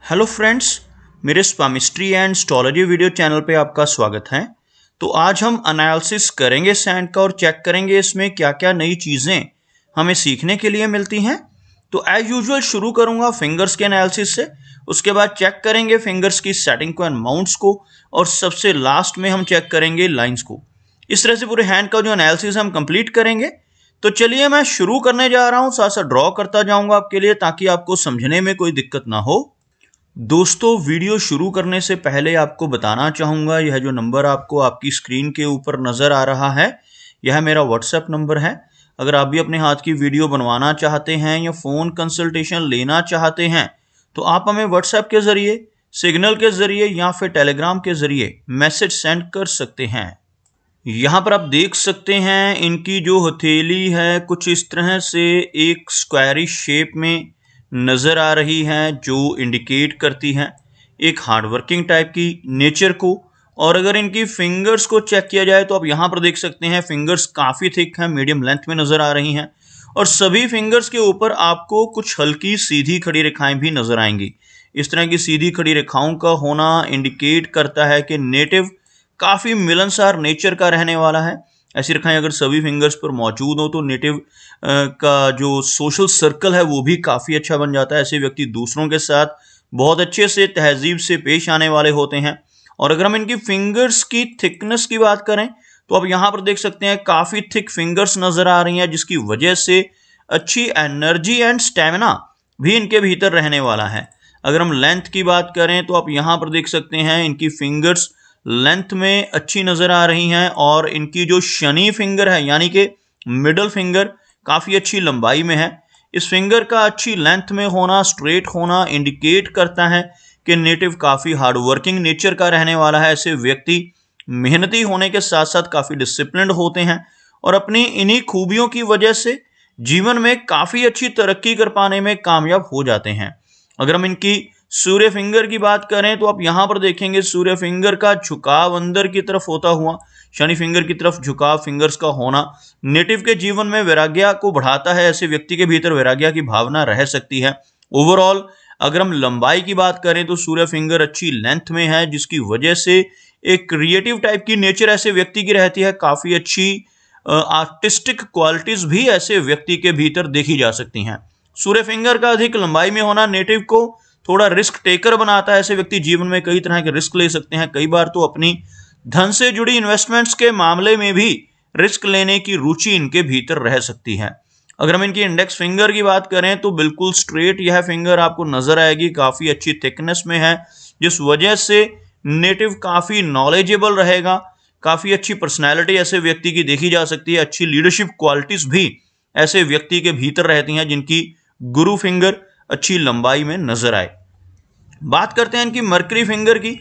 Hello friends, मेरे स्पामिस्ट्री and astrology video channel पे आपका स्वागत है। तो आज हम एनालिसिस करेंगे सैंड का और चेक करेंगे इसमें क्या क्या नई चीज़ें हमें सीखने के लिए मिलती हैं। तो एज यूजुअल शुरू करूंगा फिंगर्स के एनालिसिस से, उसके बाद चेक करेंगे फिंगर्स की सेटिंग को एंड माउंट्स को, और सबसे लास्ट में हम चेक करेंगे लाइंस को। इस तरह से पूरे हैंड का जो एनालिसिस हम कंप्लीट करेंगे। तो चलिए मैं शुरू करने जा रहा हूँ, साथ साथ ड्रॉ करता जाऊंगा आपके लिए ताकि आपको समझने में कोई दिक्कत ना हो। दोस्तों, वीडियो शुरू करने से पहले आपको बताना चाहूँगा, यह जो नंबर आपको आपकी स्क्रीन के ऊपर नज़र आ रहा है, यह मेरा व्हाट्सएप नंबर है। अगर आप भी अपने हाथ की वीडियो बनवाना चाहते हैं या फ़ोन कंसल्टेशन लेना चाहते हैं तो आप हमें व्हाट्सएप के ज़रिए, सिग्नल के ज़रिए या फिर टेलीग्राम के ज़रिए मैसेज सेंड कर सकते हैं। यहाँ पर आप देख सकते हैं इनकी जो हथेली है कुछ इस तरह से एक स्क्वायरिश शेप में नज़र आ रही है, जो इंडिकेट करती है एक हार्डवर्किंग टाइप की नेचर को। और अगर इनकी फिंगर्स को चेक किया जाए तो आप यहाँ पर देख सकते हैं फिंगर्स काफ़ी थिक हैं, मीडियम लेंथ में नज़र आ रही हैं, और सभी फिंगर्स के ऊपर आपको कुछ हल्की सीधी खड़ी रेखाएं भी नज़र आएंगी। इस तरह की सीधी खड़ी रेखाओं का होना इंडिकेट करता है कि नेटिव काफ़ी मिलनसार नेचर का रहने वाला है। ऐसी रेखाएं अगर सभी फिंगर्स पर मौजूद हो तो नेटिव का जो सोशल सर्कल है वो भी काफ़ी अच्छा बन जाता है। ऐसे व्यक्ति दूसरों के साथ बहुत अच्छे से तहजीब से पेश आने वाले होते हैं। और अगर हम इनकी फिंगर्स की थिकनेस की बात करें तो आप यहाँ पर देख सकते हैं काफ़ी थिक फिंगर्स नज़र आ रही हैं, जिसकी वजह से अच्छी एनर्जी एंड स्टेमिना भी इनके भीतर रहने वाला है। अगर हम लेंथ की बात करें तो आप यहाँ पर देख सकते हैं इनकी फिंगर्स लेंथ में अच्छी नज़र आ रही हैं, और इनकी जो शनि फिंगर है यानी कि मिडल फिंगर काफ़ी अच्छी लंबाई में है। इस फिंगर का अच्छी लेंथ में होना, स्ट्रेट होना इंडिकेट करता है कि नेटिव काफ़ी हार्ड वर्किंग नेचर का रहने वाला है। ऐसे व्यक्ति मेहनती होने के साथ साथ काफ़ी डिसिप्लिन्ड होते हैं और अपनी इन्हीं खूबियों की वजह से जीवन में काफ़ी अच्छी तरक्की कर पाने में कामयाब हो जाते हैं। अगर हम इनकी सूर्य फिंगर की बात करें तो आप यहाँ पर देखेंगे सूर्य फिंगर का झुकाव अंदर की तरफ होता हुआ शनि फिंगर की तरफ झुकाव फिंगर्स का होना नेटिव के जीवन में वैराग्य को बढ़ाता है। ऐसे व्यक्ति के भीतर वैराग्य की भावना रह सकती है। ओवरऑल अगर हम लंबाई की बात करें तो सूर्य फिंगर अच्छी लेंथ में है, जिसकी वजह से एक क्रिएटिव टाइप की नेचर ऐसे व्यक्ति की रहती है। काफ़ी अच्छी आर्टिस्टिक क्वालिटीज़ भी ऐसे व्यक्ति के भीतर देखी जा सकती हैं। सूर्य फिंगर का अधिक लंबाई में होना नेटिव को थोड़ा रिस्क टेकर बनाता है। ऐसे व्यक्ति जीवन में कई तरह के रिस्क ले सकते हैं। कई बार तो अपनी धन से जुड़ी इन्वेस्टमेंट्स के मामले में भी रिस्क लेने की रुचि इनके भीतर रह सकती है। अगर हम इनकी इंडेक्स फिंगर की बात करें तो बिल्कुल स्ट्रेट यह फिंगर आपको नजर आएगी, काफ़ी अच्छी थिकनेस में है, जिस वजह से नेटिव काफ़ी नॉलेजेबल रहेगा। काफ़ी अच्छी पर्सनैलिटी ऐसे व्यक्ति की देखी जा सकती है। अच्छी लीडरशिप क्वालिटीज़ भी ऐसे व्यक्ति के भीतर रहती हैं जिनकी गुरु फिंगर अच्छी लंबाई में नजर आए। बात करते हैं इनकी मर्करी फिंगर की,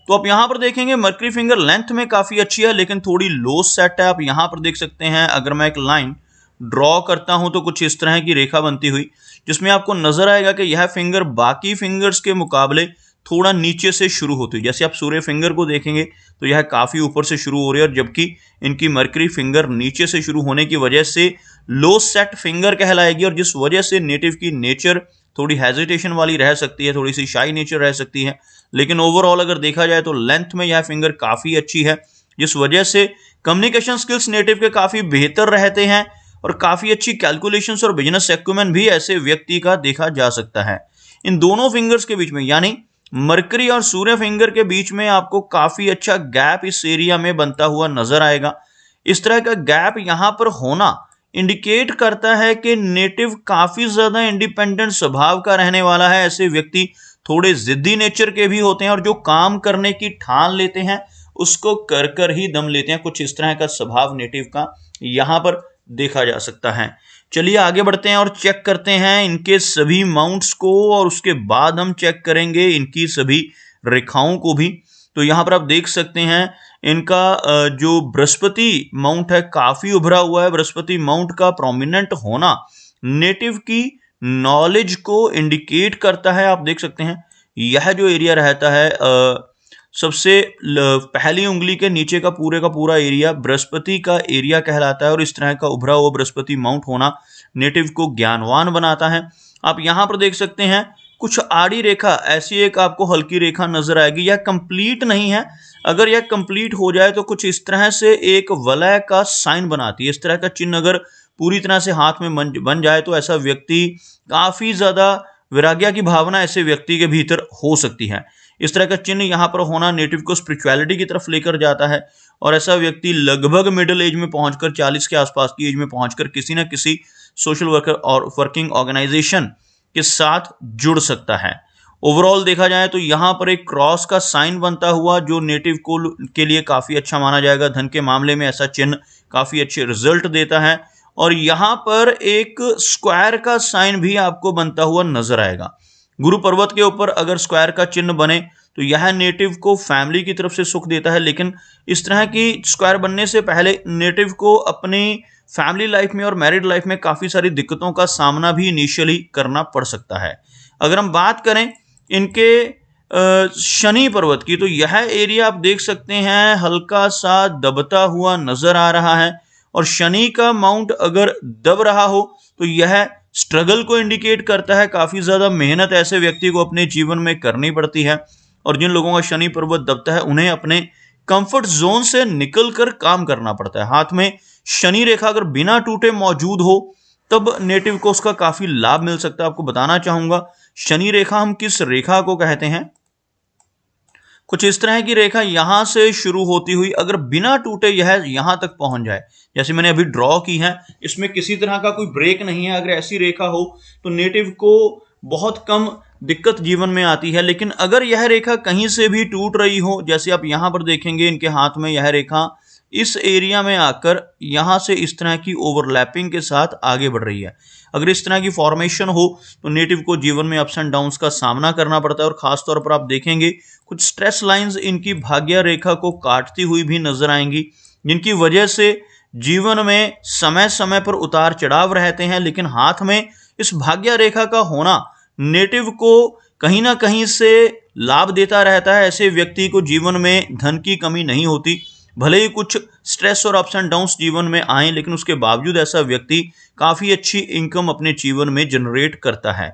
तो आप यहाँ पर देखेंगे मर्करी फिंगर लेंथ में काफ़ी अच्छी है लेकिन थोड़ी लो सेट है। आप यहाँ पर देख सकते हैं अगर मैं एक लाइन ड्रॉ करता हूँ तो कुछ इस तरह की रेखा बनती हुई, जिसमें आपको नजर आएगा कि यह फिंगर बाकी फिंगर्स के मुकाबले थोड़ा नीचे से शुरू होती है। जैसे आप सूर्य फिंगर को देखेंगे तो यह काफ़ी ऊपर से शुरू हो रही है, और जबकि इनकी मर्करी फिंगर नीचे से शुरू होने की वजह से लो सेट फिंगर कहलाएगी, और जिस वजह से नेटिव की नेचर थोड़ी हेजिटेशन वाली रह सकती है, थोड़ी सी शाई नेचर रह सकती है। लेकिन ओवरऑल अगर देखा जाए तो लेंथ में यह फिंगर काफ़ी अच्छी है, जिस वजह से कम्युनिकेशन स्किल्स नेटिव के काफ़ी बेहतर रहते हैं, और काफ़ी अच्छी कैलकुलेशंस और बिजनेस एक्यूमेंट भी ऐसे व्यक्ति का देखा जा सकता है। इन दोनों फिंगर्स के बीच में यानी मरकरी और सूर्य फिंगर के बीच में आपको काफ़ी अच्छा गैप इस एरिया में बनता हुआ नजर आएगा। इस तरह का गैप यहाँ पर होना इंडिकेट करता है कि नेटिव काफ़ी ज़्यादा इंडिपेंडेंट स्वभाव का रहने वाला है। ऐसे व्यक्ति थोड़े ज़िद्दी नेचर के भी होते हैं, और जो काम करने की ठान लेते हैं उसको कर कर ही दम लेते हैं। कुछ इस तरह का स्वभाव नेटिव का यहाँ पर देखा जा सकता है। चलिए आगे बढ़ते हैं और चेक करते हैं इनके सभी माउंट्स को, और उसके बाद हम चेक करेंगे इनकी सभी रेखाओं को भी। तो यहाँ पर आप देख सकते हैं इनका जो बृहस्पति माउंट है काफ़ी उभरा हुआ है। बृहस्पति माउंट का प्रोमिनेंट होना नेटिव की नॉलेज को इंडिकेट करता है। आप देख सकते हैं यह जो एरिया रहता है सबसे पहली उंगली के नीचे का पूरा एरिया बृहस्पति का एरिया कहलाता है, और इस तरह का उभरा हुआ बृहस्पति माउंट होना नेटिव को ज्ञानवान बनाता है। आप यहाँ पर देख सकते हैं कुछ आड़ी रेखा, ऐसी एक आपको हल्की रेखा नजर आएगी। यह कंप्लीट नहीं है, अगर यह कंप्लीट हो जाए तो कुछ इस तरह से एक वलय का साइन बनाती है। इस तरह का चिन्ह अगर पूरी तरह से हाथ में बन जाए तो ऐसा व्यक्ति काफी ज्यादा वैराग्य की भावना ऐसे व्यक्ति के भीतर हो सकती है। इस तरह का चिन्ह यहाँ पर होना नेटिव को स्पिरिचुअलिटी की तरफ लेकर जाता है और ऐसा व्यक्ति लगभग मिडिल एज में पहुंचकर 40 के आसपास की एज में पहुंचकर किसी न किसी सोशल वर्कर और वर्किंग ऑर्गेनाइजेशन के साथ जुड़ सकता है। ओवरऑल देखा जाए तो यहाँ पर एक क्रॉस का साइन बनता हुआ जो नेटिव को के लिए काफी अच्छा माना जाएगा। धन के मामले में ऐसा चिन्ह काफी अच्छे रिजल्ट देता है। और यहाँ पर एक स्क्वायर का साइन भी आपको बनता हुआ नजर आएगा। गुरु पर्वत के ऊपर अगर स्क्वायर का चिन्ह बने तो यह नेटिव को फैमिली की तरफ से सुख देता है, लेकिन इस तरह की स्क्वायर बनने से पहले नेटिव को अपनी फैमिली लाइफ में और मैरिड लाइफ में काफी सारी दिक्कतों का सामना भी इनिशियली करना पड़ सकता है। अगर हम बात करें इनके शनि पर्वत की तो यह एरिया आप देख सकते हैं हल्का सा दबता हुआ नजर आ रहा है। और शनि का माउंट अगर दब रहा हो तो यह स्ट्रगल को इंडिकेट करता है। काफी ज्यादा मेहनत ऐसे व्यक्ति को अपने जीवन में करनी पड़ती है और जिन लोगों का शनि पर्वत दबता है उन्हें अपने कंफर्ट जोन से निकलकर काम करना पड़ता है। हाथ में शनि रेखा अगर बिना टूटे मौजूद हो तब नेटिव को उसका काफी लाभ मिल सकता है। आपको बताना चाहूंगा शनि रेखा हम किस रेखा को कहते हैं। कुछ इस तरह की रेखा यहां से शुरू होती हुई अगर बिना टूटे यह यहां तक पहुंच जाए, जैसे मैंने अभी ड्रॉ की है, इसमें किसी तरह का कोई ब्रेक नहीं है। अगर ऐसी रेखा हो तो नेटिव को बहुत कम दिक्कत जीवन में आती है। लेकिन अगर यह रेखा कहीं से भी टूट रही हो, जैसे आप यहां पर देखेंगे इनके हाथ में यह रेखा इस एरिया में आकर यहां से इस तरह की ओवरलैपिंग के साथ आगे बढ़ रही है, अगर इस तरह की फॉर्मेशन हो तो नेटिव को जीवन में अप्स एंड डाउन्स का सामना करना पड़ता है। और खासतौर पर आप देखेंगे कुछ स्ट्रेस लाइंस इनकी भाग्य रेखा को काटती हुई भी नजर आएंगी, जिनकी वजह से जीवन में समय समय पर उतार चढ़ाव रहते हैं। लेकिन हाथ में इस भाग्य रेखा का होना नेटिव को कहीं ना कहीं से लाभ देता रहता है। ऐसे व्यक्ति को जीवन में धन की कमी नहीं होती, भले ही कुछ स्ट्रेस और अप्स एंड डाउन्स जीवन में आए, लेकिन उसके बावजूद ऐसा व्यक्ति काफी अच्छी इनकम अपने जीवन में जनरेट करता है।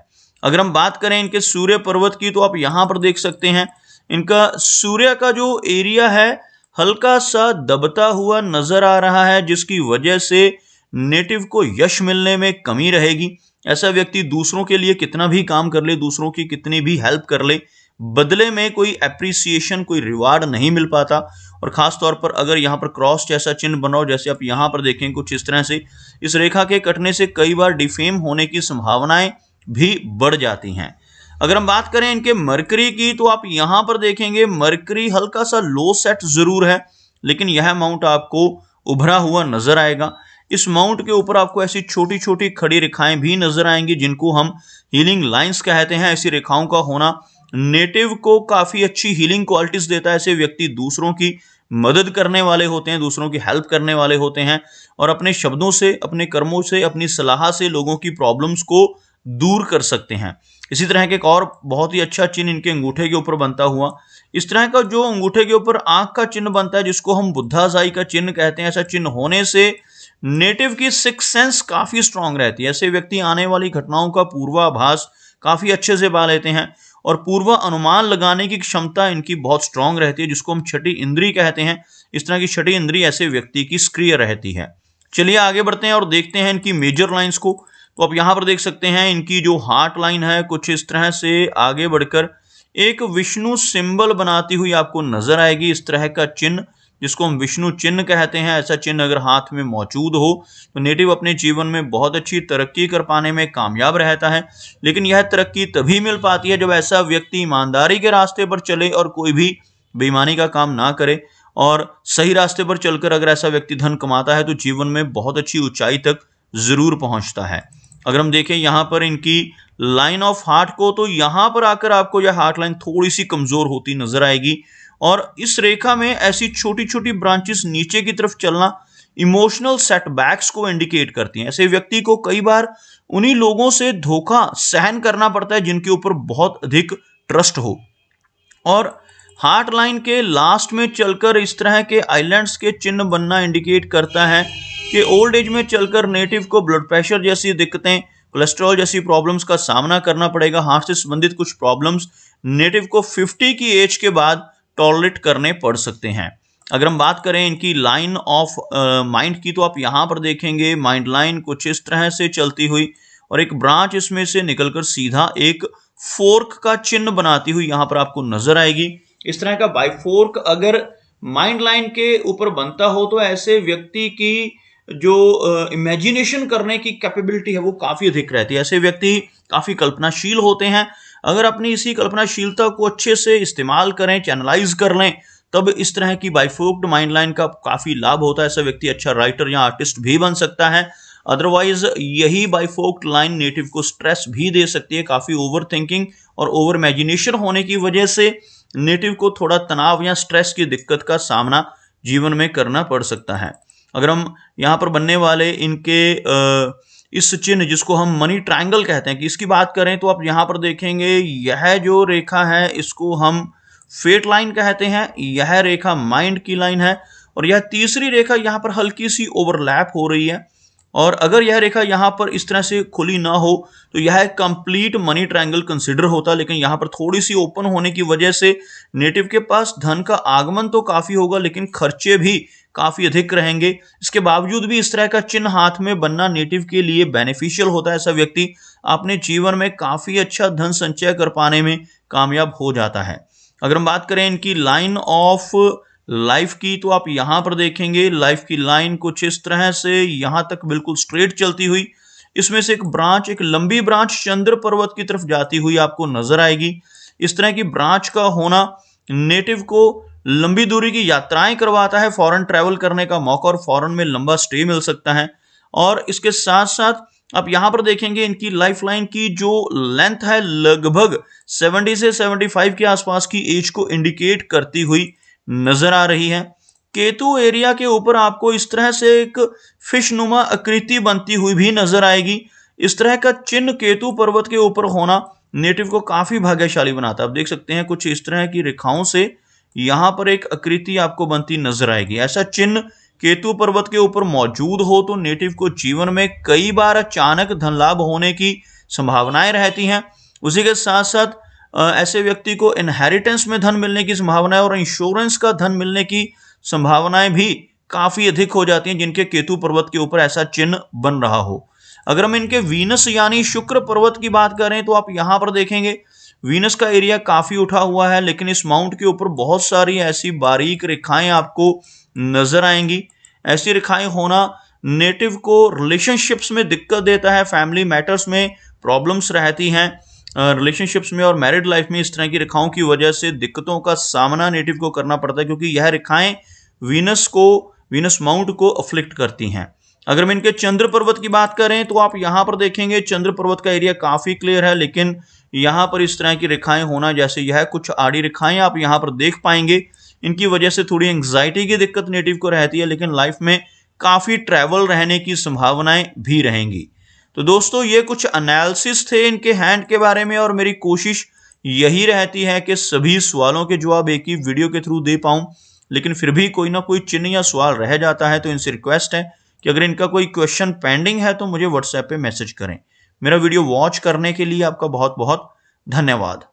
अगर हम बात करें इनके सूर्य पर्वत की तो आप यहां पर देख सकते हैं इनका सूर्य का जो एरिया है हल्का सा दबता हुआ नजर आ रहा है, जिसकी वजह से नेटिव को यश मिलने में कमी रहेगी। ऐसा व्यक्ति दूसरों के लिए कितना भी काम कर ले, दूसरों की कितनी भी हेल्प कर ले, बदले में कोई एप्रिसिएशन, कोई रिवार्ड नहीं मिल पाता। और खास तौर पर अगर यहाँ पर क्रॉस जैसा चिन्ह बनाओ, जैसे आप यहाँ पर देखें कुछ इस तरह से, इस रेखा के कटने से कई बार डिफेम होने की संभावनाएं भी बढ़ जाती हैं। अगर हम बात करें इनके मरकरी की तो आप यहां पर देखेंगे मरकरी हल्का सा लो सेट जरूर है, लेकिन यह माउंट आपको उभरा हुआ नजर आएगा। इस माउंट के ऊपर आपको ऐसी छोटी छोटी खड़ी रेखाएं भी नजर आएंगी जिनको हम हीलिंग लाइंस कहते हैं। ऐसी रेखाओं का होना नेटिव को काफी अच्छी हीलिंग क्वालिटीज देता है। ऐसे व्यक्ति दूसरों की मदद करने वाले होते हैं, दूसरों की हेल्प करने वाले होते हैं और अपने शब्दों से, अपने कर्मों से, अपनी सलाह से लोगों की प्रॉब्लम्स को दूर कर सकते हैं। इसी तरह के एक और बहुत ही अच्छा चिन्ह इनके अंगूठे के ऊपर बनता हुआ, इस तरह का जो अंगूठे के ऊपर आंख का चिन्ह बनता है जिसको हम बुद्धाजाई का चिन्ह कहते हैं। ऐसा चिन्ह होने से नेटिव की सिक्स सेंस काफी स्ट्रांग रहती है। ऐसे व्यक्ति आने वाली घटनाओं का पूर्वाभास काफी अच्छे से पा लेते हैं और पूर्व अनुमान लगाने की क्षमता इनकी बहुत स्ट्रांग रहती है, जिसको हम छठी इंद्री कहते हैं। इस तरह की छठी इंद्री ऐसे व्यक्ति की सक्रिय रहती है। चलिए आगे बढ़ते हैं और देखते हैं इनकी मेजर लाइंस को। तो आप यहां पर देख सकते हैं इनकी जो हार्ट लाइन है कुछ इस तरह से आगे बढ़कर एक विष्णु सिंबल बनाती हुई आपको नजर आएगी। इस तरह का चिन्ह जिसको हम विष्णु चिन्ह कहते हैं, ऐसा चिन्ह अगर हाथ में मौजूद हो तो नेटिव अपने जीवन में बहुत अच्छी तरक्की कर पाने में कामयाब रहता है। लेकिन यह तरक्की तभी मिल पाती है जब ऐसा व्यक्ति ईमानदारी के रास्ते पर चले और कोई भी बेईमानी का काम ना करे, और सही रास्ते पर चलकर अगर ऐसा व्यक्ति धन कमाता है तो जीवन में बहुत अच्छी ऊंचाई तक जरूर पहुंचता है। अगर हम देखें यहाँ पर इनकी लाइन ऑफ हार्ट को तो यहाँ पर आकर आपको यह हार्ट लाइन थोड़ी सी कमजोर होती नजर आएगी और इस रेखा में ऐसी छोटी छोटी ब्रांचेस नीचे की तरफ चलना इमोशनल सेटबैक्स को इंडिकेट करती हैं। ऐसे व्यक्ति को कई बार उन्हीं लोगों से धोखा सहन करना पड़ता है जिनके ऊपर बहुत अधिक ट्रस्ट हो। और हार्ट लाइन के लास्ट में चलकर इस तरह के आइलैंड्स के चिन्ह बनना इंडिकेट करता है कि ओल्ड एज में चलकर नेटिव को ब्लड प्रेशर जैसी दिक्कतें कोलेस्ट्रॉल जैसी प्रॉब्लम्स का सामना करना पड़ेगा। हार्ट से संबंधित कुछ प्रॉब्लम्स नेटिव को 50 की एज के बाद टॉलरेट करने पड़ सकते हैं। अगर हम बात करें इनकी लाइन ऑफ माइंड की, तो आप यहाँ पर देखेंगे माइंड लाइन कुछ इस तरह से चलती हुई और एक ब्रांच इसमें से निकलकर सीधा एक फोर्क का चिन्ह बनाती हुई यहाँ पर आपको नजर आएगी। इस तरह का बाइफोर्क अगर माइंड लाइन के ऊपर बनता हो तो ऐसे व्यक्ति की जो इमेजिनेशन करने की कैपेबिलिटी है वो काफी अधिक रहती है। ऐसे व्यक्ति काफी कल्पनाशील होते हैं। अगर अपनी इसी कल्पनाशीलता को अच्छे से इस्तेमाल करें, चैनलाइज कर लें, तब इस तरह की बाइफोक्ड माइंड लाइन का काफी लाभ होता है। ऐसा व्यक्ति अच्छा राइटर या आर्टिस्ट भी बन सकता है। अदरवाइज यही बाइफोक्ड लाइन नेटिव को स्ट्रेस भी दे सकती है। काफी ओवर थिंकिंग और ओवर इमेजिनेशन होने की वजह से नेटिव को थोड़ा तनाव या स्ट्रेस की दिक्कत का सामना जीवन में करना पड़ सकता है। अगर हम यहाँ पर बनने वाले इनके इस चिन्ह जिसको हम मनी ट्रायंगल कहते हैं कि इसकी बात करें, तो आप यहाँ पर देखेंगे यह जो रेखा है इसको हम फेट लाइन कहते हैं। यह रेखा माइंड की लाइन है और यह तीसरी रेखा यहाँ पर हल्की सी ओवरलैप हो रही है। और अगर यह रेखा यहाँ पर इस तरह से खुली ना हो तो यह कंप्लीट मनी ट्रायंगल कंसिडर होता, लेकिन यहाँ पर थोड़ी सी ओपन होने की वजह से नेटिव के पास धन का आगमन तो काफी होगा लेकिन खर्चे भी काफी अधिक रहेंगे। इसके बावजूद भी इस तरह का चिन्ह हाथ में बनना नेटिव के लिए बेनिफिशियल होता है। ऐसा व्यक्ति अपने जीवन में काफी अच्छा धन संचय कर पाने में कामयाब हो जाता है। अगर हम बात करें इनकी लाइन ऑफ लाइफ की, तो आप यहां पर देखेंगे लाइफ की लाइन कुछ इस तरह से यहां तक बिल्कुल स्ट्रेट चलती हुई, इसमें से एक ब्रांच, एक लंबी ब्रांच चंद्र पर्वत की तरफ जाती हुई आपको नजर आएगी। इस तरह की ब्रांच का होना नेटिव को लंबी दूरी की यात्राएं करवाता है, फॉरेन ट्रैवल करने का मौका और फॉरेन में लंबा स्टे मिल सकता है। और इसके साथ साथ आप यहां पर देखेंगे इनकी लाइफ लाइन की जो लेंथ है लगभग 70 से 75 के आसपास की एज को इंडिकेट करती हुई नजर आ रही है। केतु एरिया के ऊपर आपको इस तरह से एक फिश नुमा आकृति बनती हुई भी नजर आएगी। इस तरह का चिन्ह केतु पर्वत के ऊपर होना नेटिव को काफी भाग्यशाली बनाता है। आप देख सकते हैं कुछ इस तरह की रेखाओं से यहां पर एक आकृति आपको बनती नजर आएगी। ऐसा चिन्ह केतु पर्वत के ऊपर मौजूद हो तो नेटिव को जीवन में कई बार अचानक धन लाभ होने की संभावनाएं रहती हैं। उसी के साथ साथ ऐसे व्यक्ति को इनहेरिटेंस में धन मिलने की संभावनाएं और इंश्योरेंस का धन मिलने की संभावनाएं भी काफी अधिक हो जाती हैं जिनके केतु पर्वत के ऊपर ऐसा चिन्ह बन रहा हो। अगर हम इनके वीनस यानी शुक्र पर्वत की बात करें तो आप यहां पर देखेंगे वीनस का एरिया काफी उठा हुआ है, लेकिन इस माउंट के ऊपर बहुत सारी ऐसी बारीक रेखाएं आपको नजर आएंगी। ऐसी रेखाएं होना नेटिव को रिलेशनशिप्स में दिक्कत देता है, फैमिली मैटर्स में प्रॉब्लम्स रहती हैं। रिलेशनशिप्स में और मैरिड लाइफ में इस तरह की रेखाओं की वजह से दिक्कतों का सामना नेटिव को करना पड़ता है क्योंकि यह रेखाएं वीनस माउंट को अफ्लिक्ट करती हैं। अगर हम इनके चंद्र पर्वत की बात करें तो आप यहां पर देखेंगे चंद्र पर्वत का एरिया काफी क्लियर है, लेकिन यहां पर इस तरह की रेखाएं होना, जैसे यह कुछ आड़ी रेखाएं आप यहां पर देख पाएंगे, इनकी वजह से थोड़ी एंग्जाइटी की दिक्कत नेटिव को रहती है, लेकिन लाइफ में काफी ट्रैवल रहने की संभावनाएं भी रहेंगी। तो दोस्तों ये कुछ एनालिसिस थे इनके हैंड के बारे में और मेरी कोशिश यही रहती है कि सभी सवालों के जवाब एक ही वीडियो के थ्रू दे पाऊं, लेकिन फिर भी कोई ना कोई चिन्ह या सवाल रह जाता है। तो इनसे रिक्वेस्ट है कि अगर इनका कोई क्वेश्चन पेंडिंग है तो मुझे व्हाट्सएप पे मैसेज करें। मेरा वीडियो वॉच करने के लिए आपका बहुत बहुत धन्यवाद।